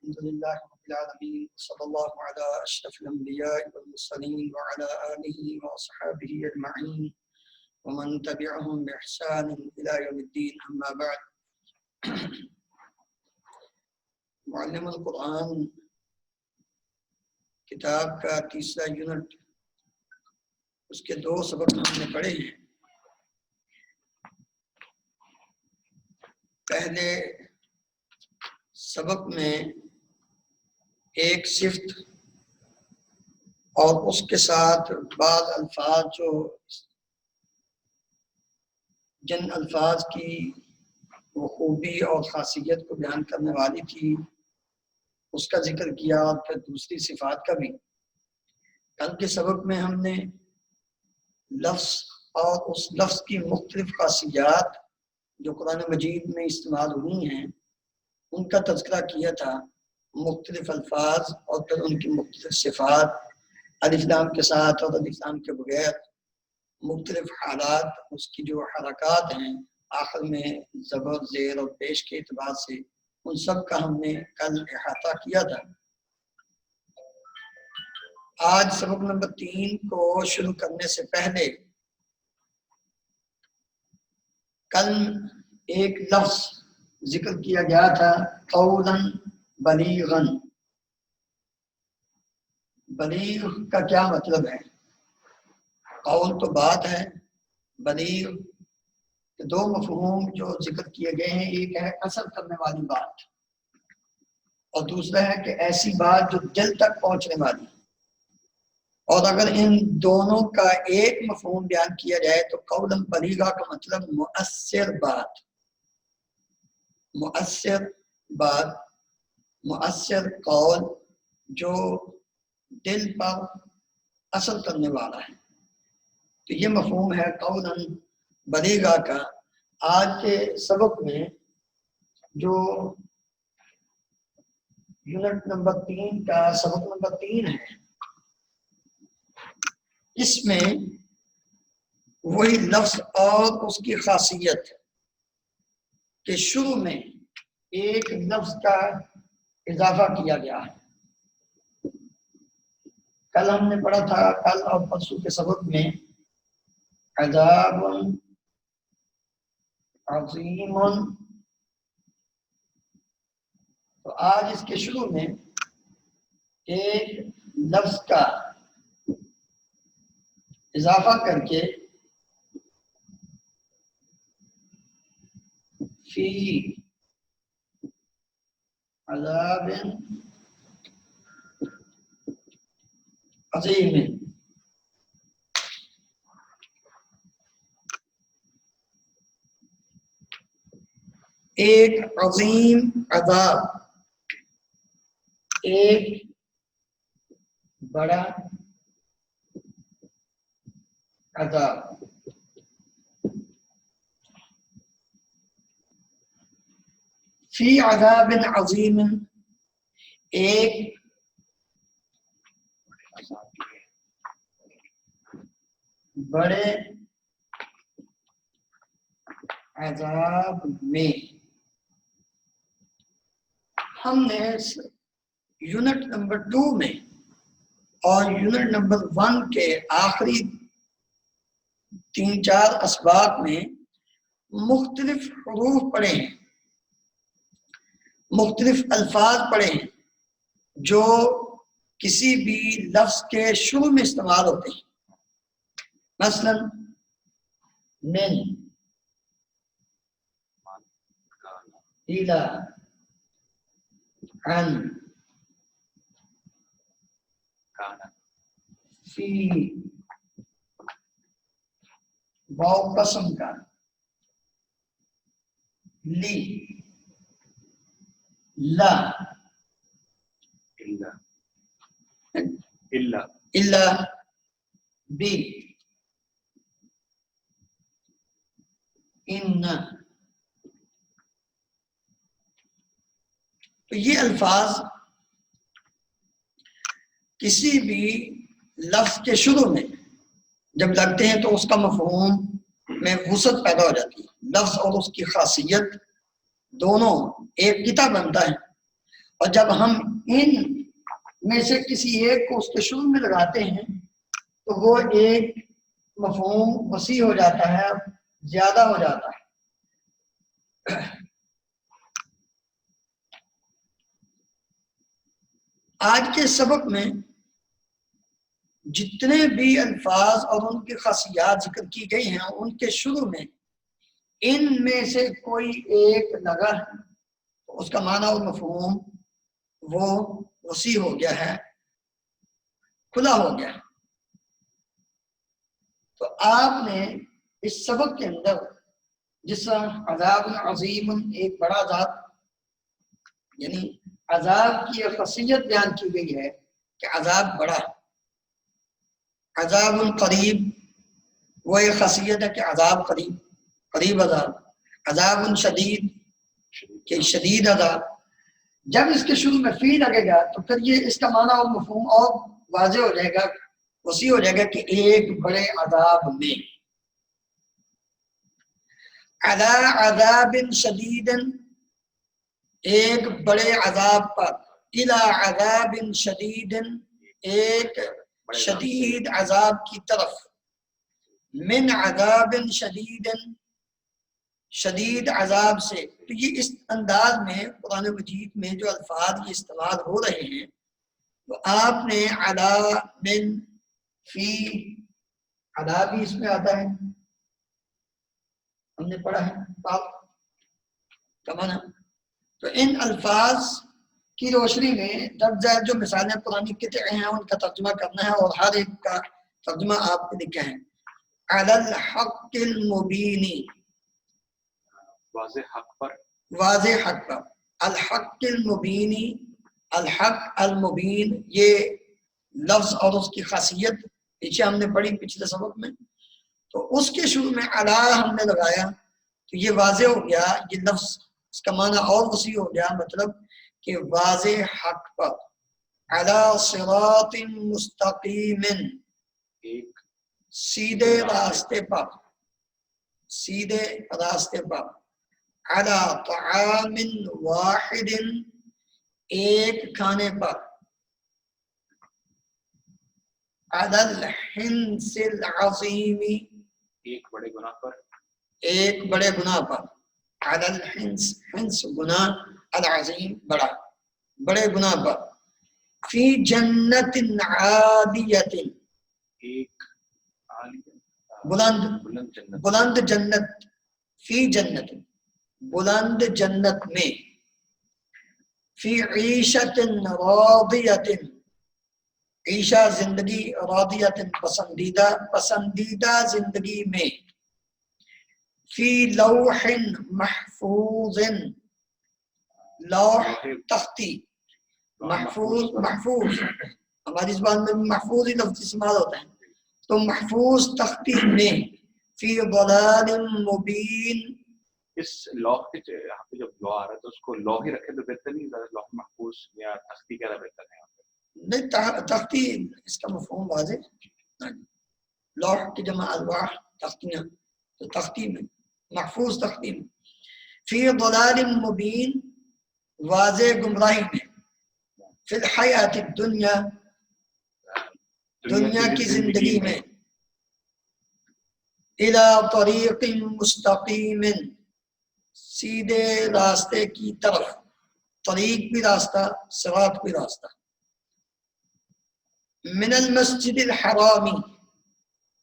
الحمد لله رب العالمين صلى الله على أشرف الأنبياء والمرسلين وعلى آله وأصحابه أجمعين ومن تبعهم بإحسان إلى يوم الدين أما بعد. معلم القرآن کتاب کا تیسرا یونٹ، اس کے 2 سبق ہم نے پڑھے ہیں. پہلے سبق میں ایک صفت اور اس کے ساتھ بعض الفاظ جن الفاظ کی وہ خوبی اور خاصیت کو بیان کرنے والی تھی اس کا ذکر کیا، اور پھر دوسری صفات کا بھی. کل کے سبق میں ہم نے لفظ اور اس لفظ کی مختلف خاصیات جو قرآن مجید میں استعمال ہوئی ہیں ان کا تذکرہ کیا تھا. مختلف الفاظ اور پھر ان کی مختلف صفات، الف لام کے ساتھ اور الف لام کے بغیر، مختلف حالات، اس کی جو حرکات ہیں آخر میں زبر، زیر اور پیش کے اعتبار سے، ان سب کا ہم نے کل احاطہ کیا تھا. آج سبق نمبر 3 کو شروع کرنے سے پہلے کل ایک لفظ ذکر کیا گیا تھا، قولاً بلیغاً. بلیغ کا کیا مطلب ہے؟ قول تو بات ہے، بلیغ 2 مفہوم جو ذکر کیے گئے ہیں. ایک ہے اثر کرنے والی بات اور دوسرا ہے کہ ایسی بات جو دل تک پہنچنے والی. اور اگر ان دونوں کا ایک مفہوم بیان کیا جائے تو قولاً بلیغا کا مطلب مؤثر بات. مؤثر بات، مؤثر قول جو دل پر اثر کرنے والا ہے. تو یہ مفہوم ہے قولاً بلیغا کا. آج کے سبق میں جو یونٹ نمبر 3 کا سبق نمبر 3 ہے، اس میں وہی لفظ اور اس کی خاصیت کہ شروع میں ایک لفظ کا اضافہ کیا گیا ہے. کل ہم نے پڑھا تھا، کل اور پرسوں کے سبق میں، عذاب عظیم. تو آج اس کے شروع میں ایک لفظ کا اضافہ کر کے فی عذاب عظیم، ایک عظیم عذاب، ایک بڑا عذاب. فی عذاب عظیم، ایک بڑے عذاب میں. ہم نے یونٹ نمبر 2 میں اور یونٹ نمبر 1 کے آخری 3-4 اسباق میں مختلف حروف پڑھے ہیں، مختلف الفاظ پڑھے ہیں جو کسی بھی لفظ کے شروع میں استعمال ہوتے ہیں. مثلا من، الى، عن، فی، واو قسم کا، لی، لا، الا، بی، ان. تو یہ الفاظ کسی بھی لفظ کے شروع میں جب لگتے ہیں تو اس کا مفہوم میں وسعت پیدا ہو جاتی ہے. لفظ اور اس کی خاصیت دونوں ایک کتاب بنتا ہے، اور جب ہم ان میں سے کسی ایک کو اس کے شروع میں لگاتے ہیں تو وہ ایک مفہوم وسیع ہو جاتا ہے، زیادہ ہو جاتا ہے۔ آج کے سبق میں جتنے بھی الفاظ اور ان کی خاصیات ذکر کی گئی ہیں ان کے شروع میں ان میں سے کوئی ایک لگا ہے تو اس کا معنی اور مفہوم وہ وسیع ہو گیا ہے، کھلا ہو گیا ہے۔ تو آپ نے اس سبق کے اندر جس طرح عذاب عظیم ایک بڑا عذاب، یعنی عذاب کی ایک خاصیت بیان کی گئی ہے کہ عذاب بڑا ہے۔ عذاب قریب وہ ایک خاصیت ہے کہ عذاب قریب، قریب عذاب۔ عذاب شدید کہ شدید عذاب۔ جب اس کے شروع میں فی لگے گا تو پھر یہ اس کا معنی اور مفہوم اور واضح ہو جائے گا، وسیع ہو جائے گا کہ ایک بڑے عذاب میں۔ علی عذاب شدید، ایک بڑے عذاب پر، الی عذاب شدید، ایک شدید عذاب کی طرف، من عذاب شدید، شدید عذاب سے۔ تو یہ اس انداز میں قرآن مجید میں جو الفاظ یہ استعمال ہو رہے ہیں تو آپ نے علی، من، فی، علی بھی اس میں آتا ہے، ہم نے پڑھا ہے پاک کا معنی۔ تو ان الفاظ کی روشنی میں درج ذیل جو مثالیں قرآن قطع ہیں ان کا ترجمہ کرنا ہے، اور ہر ایک کا ترجمہ آپ کو لکھا ہے۔ علی الحق المبین، واضح حق پر، واضح حق پر۔ الحق المبین، الحق المبین، یہ لفظ اور اس کی خاصیت پیچھے ہم نے پڑھی پچھلے سبق میں۔ تو اس کے شروع میں علی ہم نے لگایا تو یہ واضح ہو گیا، یہ لفظ اس کا معنی اور وسیع ہو گیا، مطلب کہ واضح حق پر۔ علی صراط مستقیم، ایک سیدھے راستے پر، سیدھے راستے پر۔ علی طعام واحد، ایک کھانے پر۔ علی الحنس العظیم، ایک بڑے گناہ پر، ایک بڑے گناہ پر۔ علی الحنس، حنس گناہ، العظیم بڑا، بڑے گناہ پر۔ فی جنت عالیۃ، ایک عالیہ، بلند، بلند جنت، بلند جنت۔ فی جنت، بلند جنت میں۔ فی عیشت راضیۃ، عیشہ زندگی، راضیۃ پسندیدہ، پسندیدہ زندگی میں۔ فی لوح محفوظ، لوح تختی، محفوظ، محفوظ ہماری زبان میں محفوظ ہی لفظ استعمال ہوتا ہے، تو محفوظ تختی میں۔ فی ضلال مبین، اس لوح کے یہاں پہ جب لوح آ رہا ہے تو اس کو لوح ہی رکھے تو بہتر نہیں، زیادہ لوح محفوظ یا تختی کہنا بہتر ہے؟ نہیں، تختی اس کا مفہوم واضح، لوح کی جمع الواح، تختیاں، تو تختی میں، محفوظ تختی میں۔ فی ضلال مبین، واضح گمراہی میں۔ فی الحیات الدنیا، دنیا کی زندگی میں۔ الی طریق مستقیم، سیدھے راستے کی طرف، طریق بھی راستہ، صراط بھی راستہ۔ من المسجد الحرام،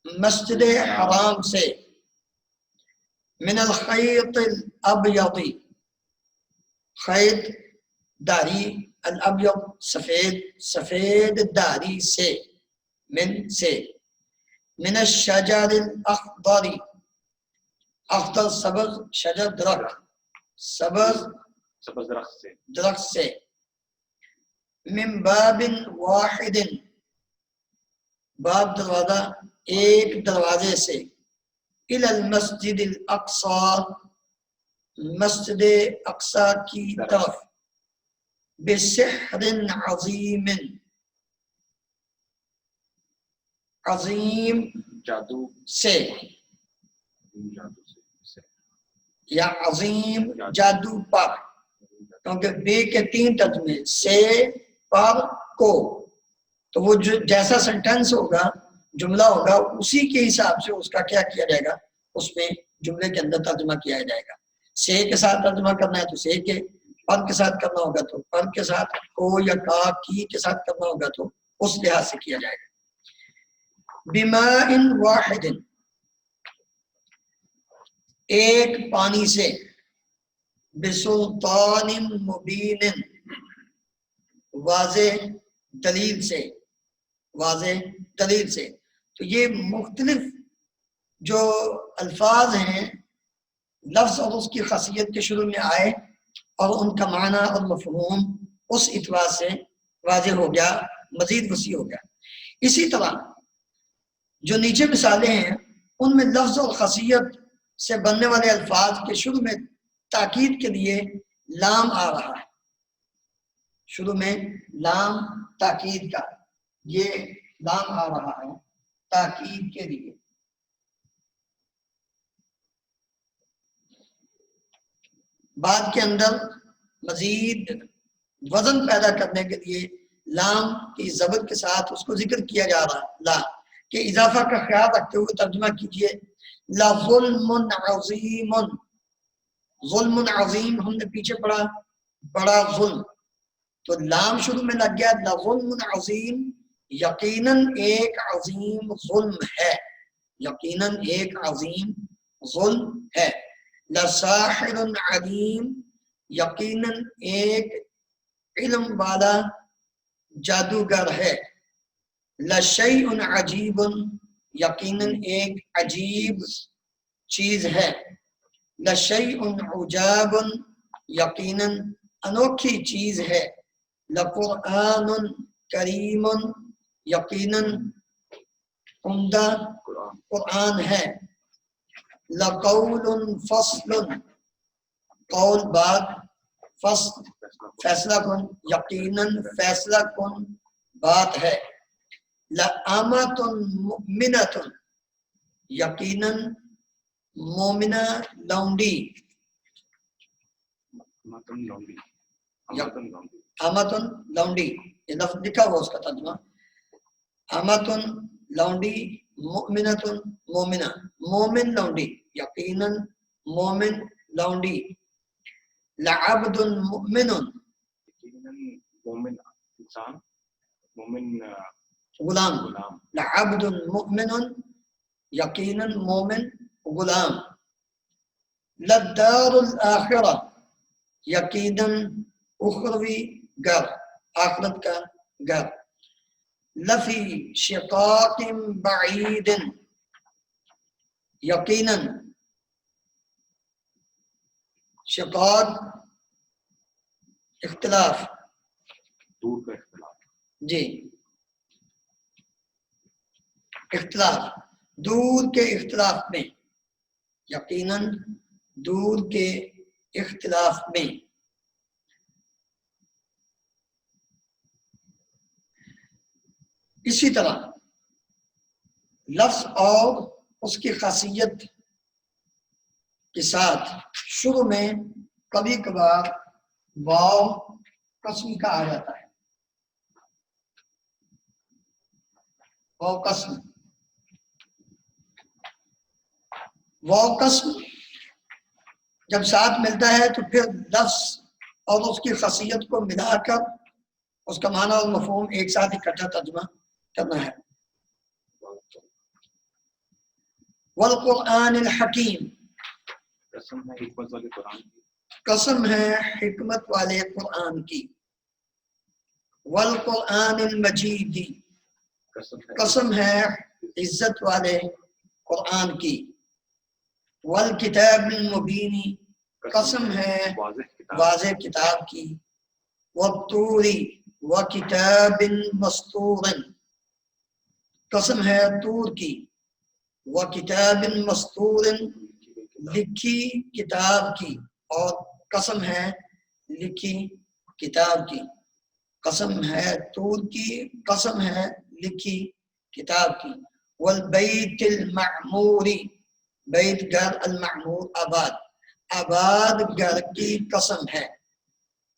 مسجد حرام سے۔ من الخیط الابیض، خیط داری، الابیض سفید، سفید داری سے، من سے۔ من الشجر الاخضر، اخضر سبز، شجر درخت، سبز سبز درخت سے۔ درخت سے۔ من باب واحد، باب دروازہ، ایک دروازے سے۔ الی المسجد الاقصی، مسجد اقصی کی طرف۔ بسحر عظیم، عظیم جادو سے، جادو سے، یا عظیم جادو پر۔ کیونکہ بے کے 3 ترجمے، سے، پر، کو، تو وہ جو جیسا سینٹینس ہوگا، جملہ ہوگا، اسی کے حساب سے اس کا کیا کیا جائے گا، اس میں جملے کے اندر ترجمہ کیا جائے گا۔ سے کے ساتھ ترجمہ کرنا ہے تو سے کے، پر کے ساتھ کرنا ہوگا تو پر کے ساتھ، کو یا کا کی کے ساتھ کرنا ہوگا تو اس لحاظ سے کیا جائے گا۔ بماء واحد، ایک پانی سے، بسلطان مبین، واضح دلیل سے، واضح دلیل سے۔ تو یہ مختلف جو الفاظ ہیں، لفظ اور اس کی خاصیت کے شروع میں آئے اور ان کا معنی اور مفہوم اس اعتبار سے واضح ہو گیا، مزید وسیع ہو گیا۔ اسی طرح جو نیچے مثالیں ہیں ان میں لفظ اور خاصیت سے بننے والے الفاظ کے شروع میں تاکید کے لیے لام آ رہا ہے، شروع میں لام تاکید کا، یہ لام آ رہا ہے تاکید کے لیے۔ بعد کے اندر مزید وزن پیدا کرنے کے لیے لام کی زبر کے ساتھ اس کو ذکر کیا جا رہا لا کہ اضافہ کا خیال رکھتے ہوئے ترجمہ کیجئے، لظلم عظیم، ظلم عظیم ہم نے پیچھے پڑھا بڑا ظلم، تو لام شروع میں لگ گیا، لظلم عظیم، یقیناً ایک عظیم ظلم ہے، یقیناً ایک عظیم ظلم ہے۔ لساحر علیم، یقیناً ایک علم والا جادوگر ہے۔ لشیء عجیب، یقیناً ایک عجیب چیز ہے۔ لشیء عجاب، یقیناً انوکھی چیز ہے۔ لقرآن کریم، یقیناً عمدہ قرآن ہے۔ لقول فصل، قول بات، فصل فیصلہ کن، یقیناً فیصلہ کن بات ہے۔ لأمۃ مؤمنۃ، یقیناً مومنہ لونڈی، امتن لونڈی، یہ لفظ لکھا ہوا اس کا ترجمہ، امتن لونڈی، مؤمنتن مومنہ، مومن لونڈی، یقیناً مومن لونڈی۔ لعبد مؤمن، مومن انسان، مومن غلام، لعبد مؤمن، یقیناً مومن غلام۔ للدار الآخرہ، یقیناً اخروی گھر، آخرت کا گھر۔ لفی شقاق بعید، یقیناً شقاق اختلاف، دور کا اختلاف، جی اختلاف، دور کے اختلاف میں، یقیناً دور کے اختلاف میں۔ اسی طرح لفظ اور اس کی خاصیت کے ساتھ شروع میں کبھی کبھار واو قسم کا آ جاتا ہے، واو قسم، واو قسم جب ساتھ ملتا ہے تو پھر لفظ اور اس کی خاصیت کو ملا کر اس کا معنی اور مفہوم ایک ساتھ اکٹھا ترجمہ کرنا ہے۔ والقرآن الحکیم، قسم ہے حکمت والے قرآن کی، قسم ہے حکمت والے قرآن کی۔ والقرآن المجید، قسم ہے عزت والے قرآن کی۔ والکتاب المبین، قسم ہے واضح کتاب کی۔ والطور وکتاب مسطور، قسم ہے طور کی۔ وکتاب مسطور، لکھی کتاب کی، اور قسم ہے لکھی کتاب کی۔ قسم ہے طور کی، قسم ہے لکھی کتاب کی۔ والبیت المعمور، بیت گھر، المعمور آباد، آباد گھر کی قسم ہے۔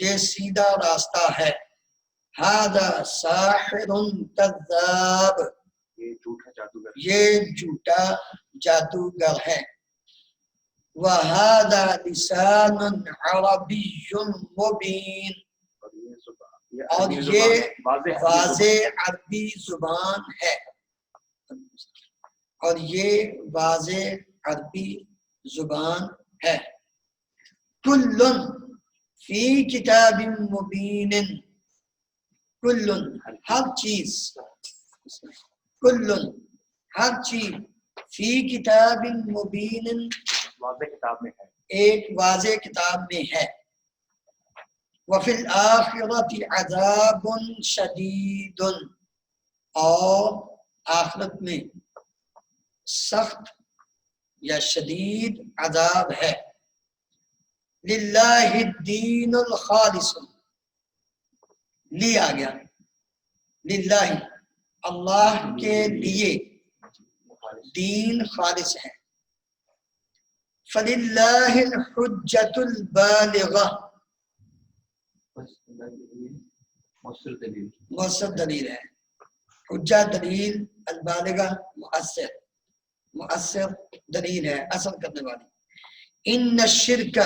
یہ سیدھا راستہ ہے. ھذا ساحر کذاب، یہ جھوٹا جادوگر، یہ جھوٹا جادوگر ہے. وَهَذَا لِسَانٌ عَرَبِيٌّ مُبِينٌ، اور یہ واضح عربی زبان ہے، اور یہ واضح عربی زبان ہے. کل فی کتاب مبین، کل ہر چیز، کل ہر چیز، فی کتاب مبین واضح کتاب میں ہے، ایک واضح کتاب میں ہے. وفی الآخرۃ عذاب شدید، اور آخرت میں سخت یا شدید عذاب ہے. للہ الدین الخالص، لی آ گیا، للہ اللہ کے لیے دین خالص ہے. فللہ الحجۃ البالغہ، مؤثر دلیل ہے. حجہ دلیل، البالغہ مؤثر دلیل ہے، اثر کرنے والی. ان الشرک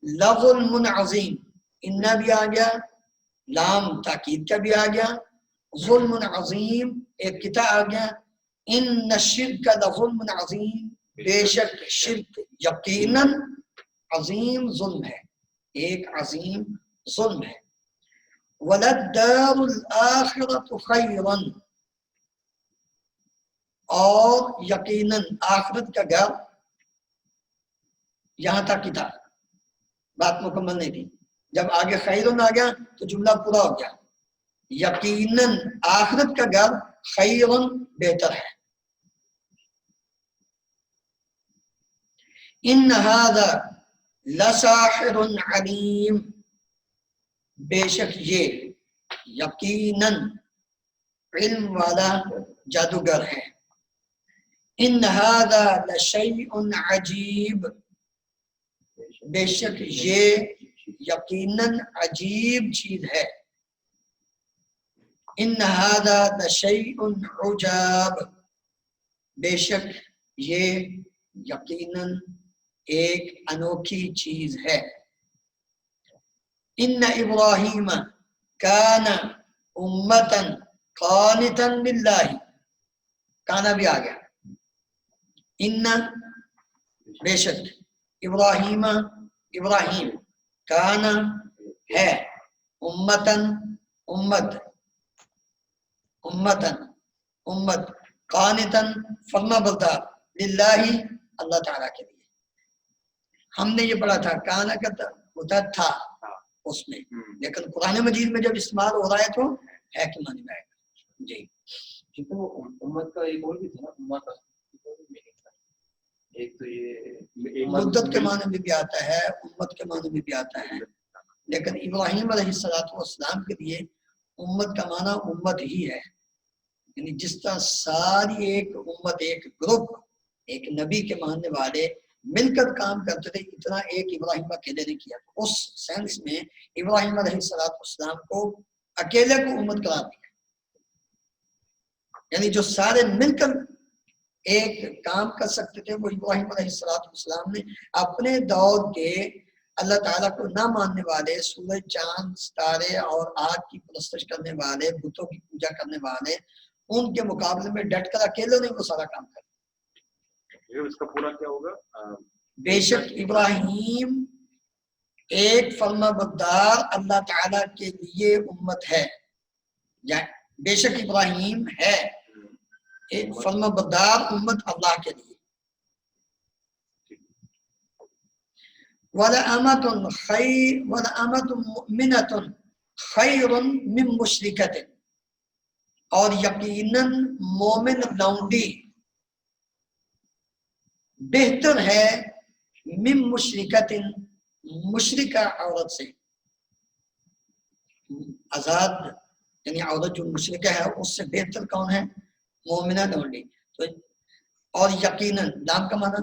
لظلم عظیم، ان بھی آ گیا، لام تاکید کا بھی آ گیا، ظلم عظیم ایک کتا آ گیا. ان الشرک لظلم عظیم، بے شک شرک یقیناً عظیم ظلم ہے، ایک عظیم ظلم ہے. وَلَلدَّارُ الْآخِرَةُ خَيْرٌ، اور یقیناً آخرت کا گھر، یہاں تک کی تھا، بات مکمل نہیں تھی. جب آگے خیرن آ گیا تو جملہ پورا ہو گیا. یقیناً آخرت کا گھر خیرن بہتر ہے. ان ھذا لساحر علیم، بے شک یہ یقیناً علم والا جادوگر ہے. ان ھذا لشیء عجیب، بے شک یہ یقیناً عجیب چیز ہے. ان ھذا لشیء عجاب، بے شک یہ یقیناً ایک انوکھی چیز ہے. ان ابراہیم کان امتا قانتا للہ، کانا بھی آ گیا. ان بے شک ابراہیم کانا ہے، امتن امت قانتن فرما بردار، للہ اللہ تعالیٰ کے لیے. ہم نے یہ پڑھا تھا کانا کا ہوتا تھا اس میں، لیکن قرآن مجید میں جب استعمال ہو رہا ہے تو ہے کہ معنی میں آئے گا. جی امت کا ایک اور بھی تھا نا، امت کا ایک تو یہ مدت کے معنی میں بھی آتا ہے، امت کے معنی میں بھی آتا ہے. لیکن ابراہیم علیہ السلام کے لیے امت کا معنی امت ہی ہے. یعنی جس طرح ساری ایک امت، ایک گروپ، ایک نبی کے ماننے والے مل کر کام کرتے تھے، اتنا ایک ابراہیم اکیلے نے کیا. اس سینس میں ابراہیم علیہ السلام کو اکیلے کو امت قرار دیا. یعنی جو سارے مل کر ایک کام کر سکتے تھے وہ ابراہیم علیہ السلام نے اپنے دور کے اللہ تعالیٰ کو نہ ماننے والے، سورج چاند ستارے اور آگ کی پرستش کرنے والے، بتوں کی پوجا کرنے والے، ان کے مقابلے میں ڈٹ کر اکیلے نے وہ سارا کام کر. اس کا پورا کیا ہوگا؟ بے شک ابراہیم ایک فرما بردار اللہ تعالیٰ کے لیے امت ہے، یا بے شک ابراہیم ہے ایک فرما بردار امت اللہ کے لیے. وَلَأَمَةٌ مُؤْمِنَةٌ خَيْرٌ مِّن مُشْرِكَةٍ، اور یقیناً مومن لونڈی بہتر ہے من مشرکت، مشرکہ عورت سے. آزاد یعنی عورت جو مشرکہ ہے اس سے بہتر کون ہے؟ مومنہ لونڈی. تو اور یقیناً، لام کا معنی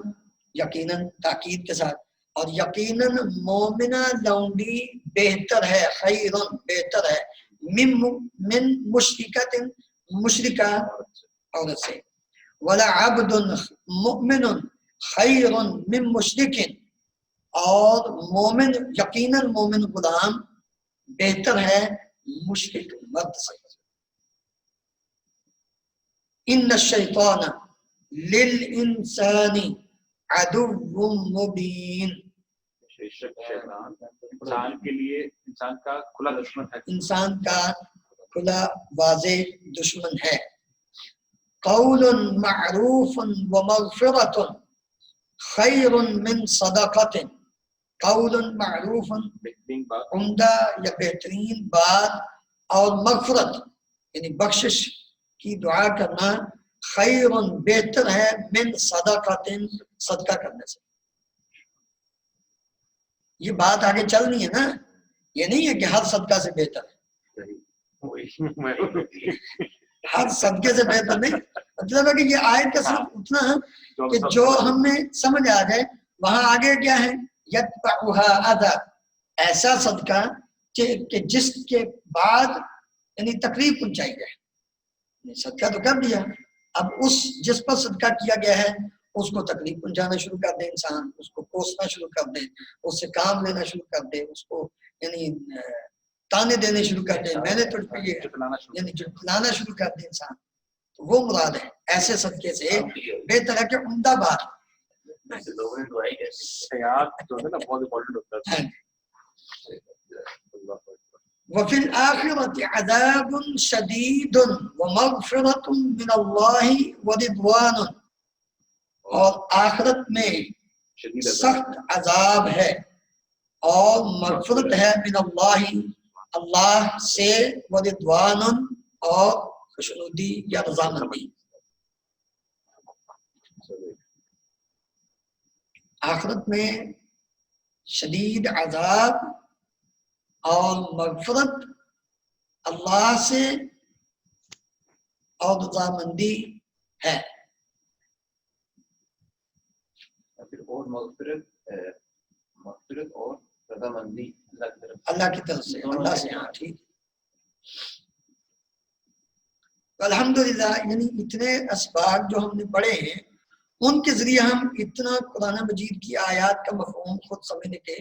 یقیناً تاکید کے ساتھ، اور یقیناً مومنہ لونڈی بہتر ہے، خیرن بہتر ہے، من مشرکت مشرکہ عورت سے، ولا عبد مؤمن خیر من مشرک، اور مومن یقیناً مومن غلام بہتر ہے مشرک مرد سے۔ ان الشیطان للانسان عدو مبین، شیطان انسان کے لیے انسان کا کھلا دشمن ہے، انسان کا کھلا واضح دشمن ہے۔ قول معروف ومغفرۃ خیر من صدقۃ، قول معروف بہترین بات، عمدہ یا بہترین بات، اور مغفرت یعنی بخشش کی دعا کرنا، خیر بہتر ہے، من صدقۃ صدقہ کرنے سے۔ یہ بات آگے چلنی ہے نا، یہ نہیں ہے کہ ہر صدقہ سے بہتر ہے، ہر صدقے سے بہتر نہیں، مطلب ہے کہ یہ آیت کا صرف اتنا کہ جو ہمیں سمجھ آ جائے۔ وہاں آگے کیا ہے، یتبعها اذى، ایسا صدقہ کہ جس کے بعد یعنی تکلیف پہنچائی جائے۔ صدقہ تو کر دیا، اب اس جس پر صدقہ کیا گیا ہے اس کو تکلیف پہنچانا شروع کر دے، انسان اس کو کوسنا شروع کر دے، اس سے کام لینا شروع کر دے، اس کو یعنی تانے دینے شروع کر دے، میں نے تجھ پہ یہ یعنی جھٹلانا شروع کر دے انسان، تو وہ مراد ہے۔ ایسے صدقے سے بہتر ہے کہ عمدہ بات۔ وفی الآخرۃ عذاب شدید ومغفرۃ من اللہ ورضوان، اور آخرت میں سخت عذاب ہے اور مغفرت ہے من اللہ، اللہ سے، ورضوان اور خوشنودی یا رضامندی۔ آخرت میں شدید عذاب اور مغفرت اللہ سے اور رضامندی ہے۔ اور مغفرت اور رضامندی اللہ کی طرف سے، اللہ سے، ہاں ٹھیک۔ الحمدللہ یعنی اتنے اسباق جو ہم نے پڑھے ہیں ان کے ذریعے ہم اتنا قرآن مجید کی آیات کا مفہوم خود سمجھنے کے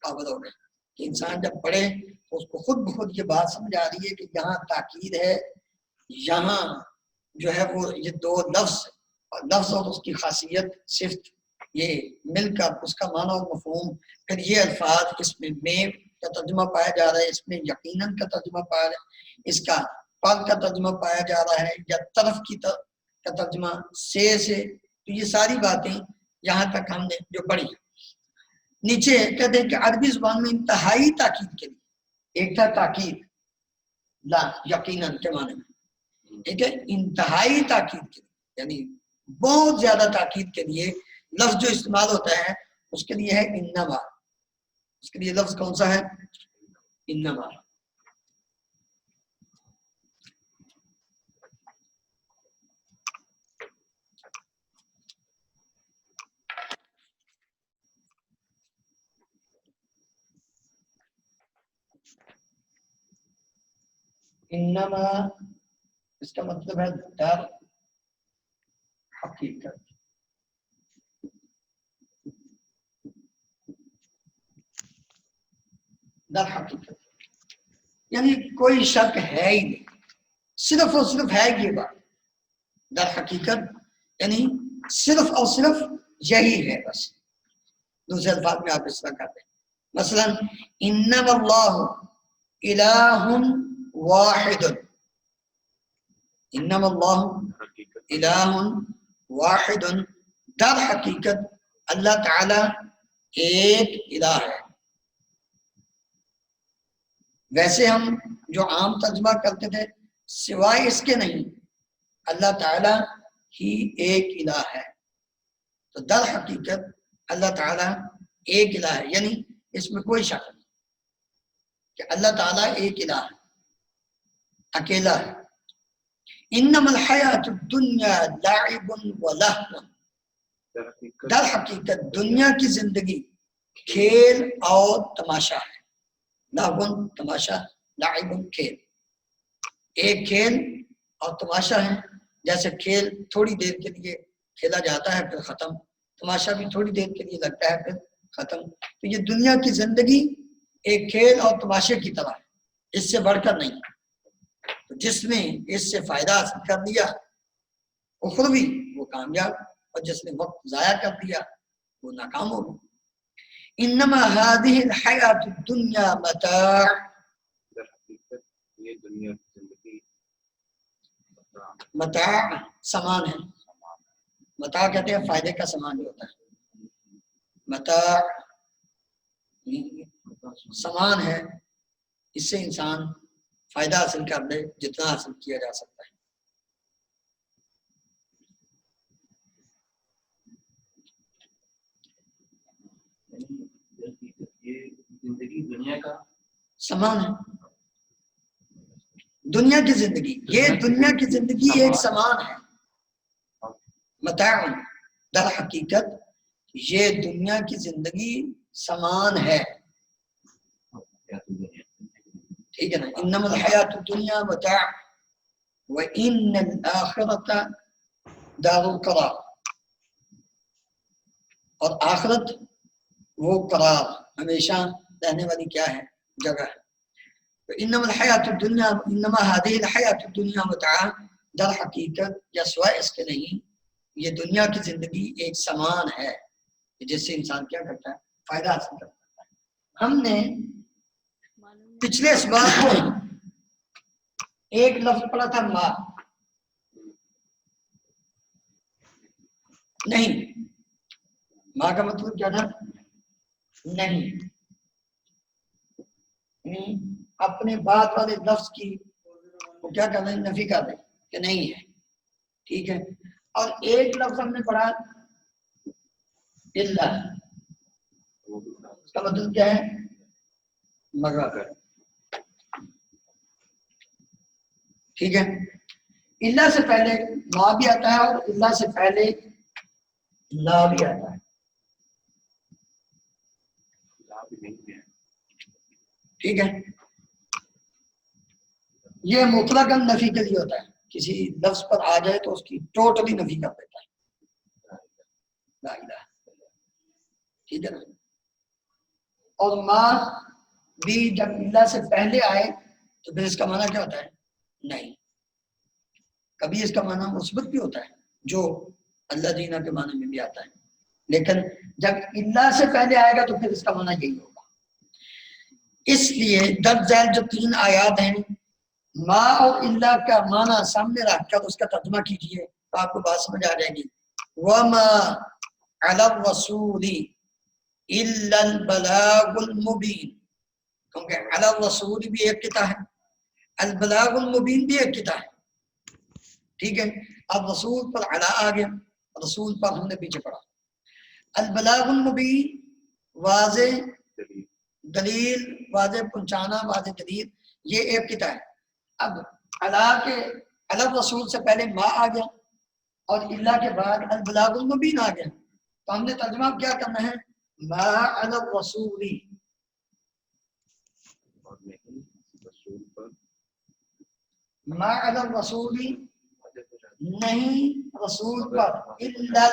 قابل ہو گئے کہ انسان جب پڑھے تو اس کو خود بخود یہ بات سمجھ آ رہی ہے کہ یہاں تاکید ہے، یہاں جو ہے وہ یہ دو لفظ اور اس کی خاصیت صفت یہ مل کر اس کا معنی اور مفہوم، پھر یہ الفاظ اس میں کا ترجمہ پایا جا رہا ہے، اس میں یقیناً کا ترجمہ پایا جا رہا ہے، اس کا پر کا ترجمہ پایا جا رہا ہے، یا طرف کی کا ترجمہ سے، تو یہ ساری باتیں یہاں تک ہم نے جو پڑھی۔ نیچے کہتے ہیں کہ عربی زبان میں انتہائی تاکید کے لیے، ایک تھا تاکید لا یقیناً کے معنی میں، ایک ہے انتہائی تاکید کے لیے یعنی بہت زیادہ تاکید کے لیے لفظ جو استعمال ہوتا ہے اس کے لیے ہے انما، اس کے لیے لفظ کون سا ہے؟ انما۔ انما اس کا مطلب ہے در حقیقت، در حقیقت یعنی کوئی شک ہے ہی نہیں، صرف اور صرف ہے یہ بات، در حقیقت یعنی صرف اور صرف یہی ہے بس۔ دوسرے الفاظ میں آپ اس طرح کرتے ہیں، مثلا انما اللہ الہ واحد، انما اللہ الہ واحد، در حقیقت اللہ تعالی ایک الہ ہے۔ ویسے ہم جو عام ترجمہ کرتے تھے سوائے اس کے نہیں، اللہ تعالی ہی ایک الہ ہے، تو در حقیقت اللہ تعالی ایک الہ ہے، یعنی اس میں کوئی شک نہیں کہ اللہ تعالی ایک الہ ہے، اکیلا ہے۔ انما الحیات الدنیا لعب و لہو، در حقیقت دنیا کی زندگی کھیل اور تماشا ہے. لہون تماشا، لعب کھیل. ایک کھیل اور تماشا ہے. جیسے کھیل تھوڑی دیر کے لیے کھیلا جاتا ہے پھر ختم، تماشا بھی تھوڑی دیر کے لیے لگتا ہے پھر ختم. تو یہ دنیا کی زندگی ایک کھیل اور تماشے کی طرح ہے، اس سے بڑھ کر نہیں. تو جس نے اس سے فائدہ حاصل کر لیا اخروی وہ کامیاب، اور جس نے وقت ضائع کر دیا وہ ناکام ہو گیا. انما هذه الحیات الدنیا متاع. در حقیقت یہ دنیا کی زندگی متاع سامان ہے. متاع کہتے ہیں فائدے کا سامان جو ہوتا ہے. متاع سامان ہے، اس سے انسان فائدہ حاصل کر لے جتنا حاصل کیا جا سکتا ہے. یہ زندگی دنیا کا سامان ہے. دنیا کی زندگی، یہ دنیا کی زندگی ایک سامان ہے. متاع در حقیقت یہ دنیا کی زندگی سامان ہے. ٹھیک ہے نا. انما الحیات الدنیا متاع وان الاخرۃ دار القرار. اور آخرت وہ قرار ہمیشہ رہنے والی کیا ہے جگہ ہے. تو انما الحیات الدنیا انما هذه الحیات الدنیا متاع، در حقیقت یا سوائے اس کے نہیں یہ دنیا کی زندگی ایک سامان ہے جس سے انسان کیا کرتا ہے فائدہ حاصل کرتا ہے. ہم نے پچھلے اسباق میں ایک لفظ پڑھا تھا ماں. نہیں، ماں کا مطلب کیا تھا؟ نہیں. اپنے بعد والے لفظ کی وہ کیا کر رہے ہیں؟ نفی کر رہے ہیں کہ نہیں ہے. ٹھیک ہے. اور ایک لفظ ہم نے پڑھا الا، اس کا مطلب کیا ہے؟ مگر. ٹھیک ہے. الا سے پہلے ما بھی آتا ہے اور الا سے پہلے لا بھی آتا ہے. ٹھیک ہے. یہ مطلق نفی کے لیے ہوتا ہے، کسی لفظ پر آ جائے تو اس کی ٹوٹلی نفی کر دیتا ہے. لا الہ. ٹھیک ہے نا. اور ما بھی جب اللہ سے پہلے آئے تو پھر اس کا معنی کیا ہوتا ہے؟ نہیں. کبھی اس کا معنی مثبت بھی ہوتا ہے جو اللہ دینا کے معنی میں بھی آتا ہے، لیکن جب اللہ سے پہلے آئے گا تو پھر اس کا معنی یہی ہوگا. اس لیے درج ذیل جو 3 آیات ہیں ما اور اللہ کا معنی سامنے رکھ کر اس کا ترجمہ کیجئے تو آپ کو بات سمجھ آ جائے گی. وما علی الرسول الا البلاغ المبین. کیونکہ علی الرسول بھی ایک کتا ہے، البلاغ المبین بھی ایک کتا ہے. ٹھیک ہے. اب رسول پر علی آ گیا، رسول پر ہم نے پیچھے پڑھا. البلاغ المبین واضح دلیل، واضح پہنچانا، واضح دلیل، یہ ایک کتا ہے. اب اللہ کے الگ رسول سے پہلے ما آ گیا اور اللہ کے بعد البلاغ المبین آ گیا، تو ہم نے ترجمہ کیا کرنا ہے؟ ما الگ رسولی، ما الگ رسولی نہیں رسول پر، الا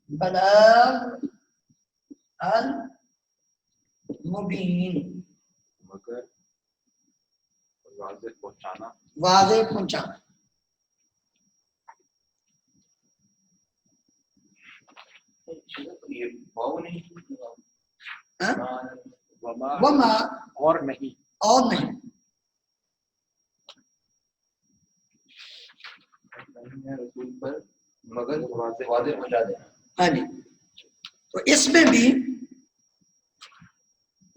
البلاغ المبین، مگر واضح پہنچانا، واضح پہنچانا. یہ واو نہیں وما اور نہیں، اور نہیں. رسول پر مگر واضح پہنچا دینا. ہاں جی. تو اس میں بھی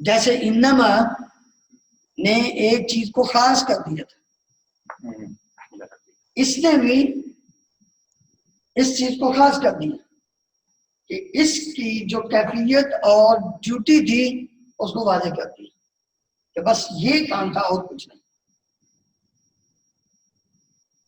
جیسے انما نے ایک چیز کو خاص کر دیا تھا، اس نے بھی اس چیز کو خاص کر دیا کہ اس کی جو کیفیت اور ڈیوٹی تھی اس کو واضح کر دی کہ بس یہ کام تھا اور کچھ نہیں.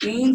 3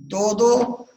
2-2